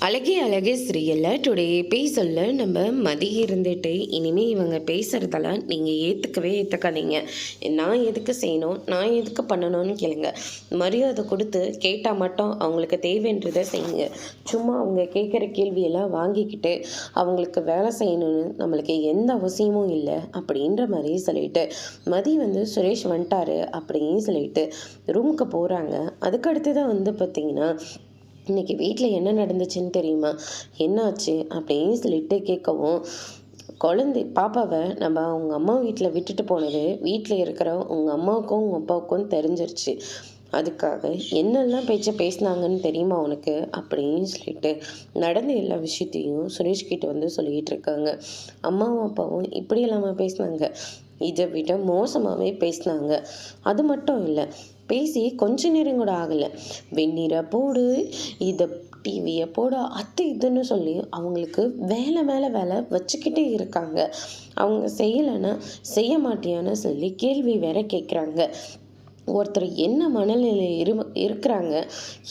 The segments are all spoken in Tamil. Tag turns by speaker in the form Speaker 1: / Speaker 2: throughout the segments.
Speaker 1: அழகே அழகே சீரியலில் டுடே எபிசோட்ல நம்ம மதி இருந்துட்டு இனிமேல் இவங்க பேசுகிறதெல்லாம் நீங்கள் ஏற்றுக்காதீங்க. நான் எதுக்கு செய்யணும், நான் எதுக்கு பண்ணணும்னு கேளுங்க. மரியாதை கொடுத்து கேட்டால் மட்டும் அவங்களுக்கு தேவைன்றதை செய்யுங்க. சும்மா அவங்க கேட்குற கேள்வியெல்லாம் வாங்கிக்கிட்டு அவங்களுக்கு வேலை செய்யணும்னு நம்மளுக்கு எந்த அவசியமும் இல்லை அப்படின்ற மாதிரி சொல்லிட்டு மதி சுரேஷ் வந்துட்டாரு அப்படின்னு சொல்லிட்டு ரூமுக்கு போகிறாங்க. அதுக்கடுத்து தான் பார்த்திங்கன்னா இன்றைக்கி வீட்டில் என்ன நடந்துச்சுன்னு தெரியுமா, என்னாச்சு அப்படின்னு சொல்லிட்டு கேட்கவும், பாப்பாவை நம்ம அவங்க அம்மா வீட்டில் விட்டுட்டு போனது வீட்டில் இருக்கிற உங்கள் அம்மாவுக்கும் உங்கள் அப்பாவுக்கும் தெரிஞ்சிருச்சு. அதுக்காக என்னெல்லாம் பேச்சை பேசினாங்கன்னு தெரியுமா உனக்கு அப்படின்னு சொல்லிட்டு நடந்த எல்லா விஷயத்தையும் சுரேஷ்கிட்ட சொல்லிகிட்டு இருக்காங்க. அம்மாவும் அப்பாவும் இப்படி இல்லாமல் பேசினாங்க, இதை விட மோசமாகவே பேசினாங்க. அது மட்டும் இல்லை, பேசி கொஞ்ச நேரம் கூட ஆகலை, வெந்நீரை போடு, இதை டிவியை போடு, அது இதுன்னு சொல்லி அவங்களுக்கு வேலை மேலே வேலை வச்சுக்கிட்டே இருக்காங்க. அவங்க செய்யலைன்னா செய்ய மாட்டியான்னு சொல்லி கேள்வி வேற கேட்குறாங்க. ஒருத்தர் என்ன மனநிலையில் இருக்கிறாங்க,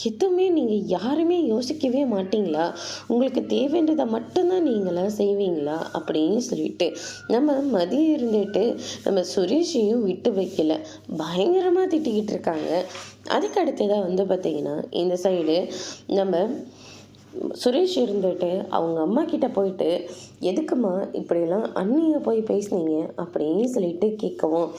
Speaker 1: எதுவுமே நீங்கள் யாருமே யோசிக்கவே மாட்டிங்களா? உங்களுக்கு தேவைன்றதை மட்டும்தான் நீங்களாம் செய்வீங்களா அப்படின்னு சொல்லிட்டு நம்ம மதியம் இருந்துட்டு நம்ம சுரேஷையும் விட்டு வைக்கல, பயங்கரமாக திட்டிக்கிட்டு இருக்காங்க. அதுக்கு அடுத்ததாக பார்த்திங்கன்னா இந்த சைடு நம்ம சுரேஷ் இருந்துட்டு அவங்க அம்மா கிட்ட போயிட்டு, எதுக்குமா இப்படியெல்லாம் அண்ணியை போய் பேசுனீங்க அப்படின்னு சொல்லிட்டு கேட்கவும்,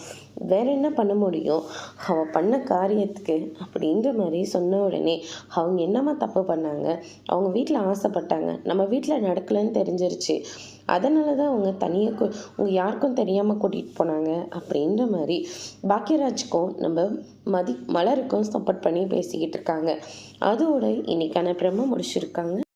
Speaker 1: வேற என்ன பண்ண முடியும், அவள் பண்ண காரியத்துக்கு அப்படின்ற மாதிரி சொன்ன உடனே அவங்க என்னம்மா தப்பு பண்ணாங்க, அவங்க வீட்டில் ஆசைப்பட்டாங்க, நம்ம வீட்டில் நடக்கலைன்னு தெரிஞ்சிருச்சு, அதனால தான் அவங்க தனியாக உங்க யாருக்கும் தெரியாமல் கூட்டிகிட்டு போனாங்க அப்படின்ற மாதிரி பாக்கியராஜுக்கும் நம்ம மலருக்கும் சப்போர்ட் பண்ணி பேசிக்கிட்டு இருக்காங்க. அதோட இன்னைக்கான பிரம்ம முடிச்சிருக்காங்க.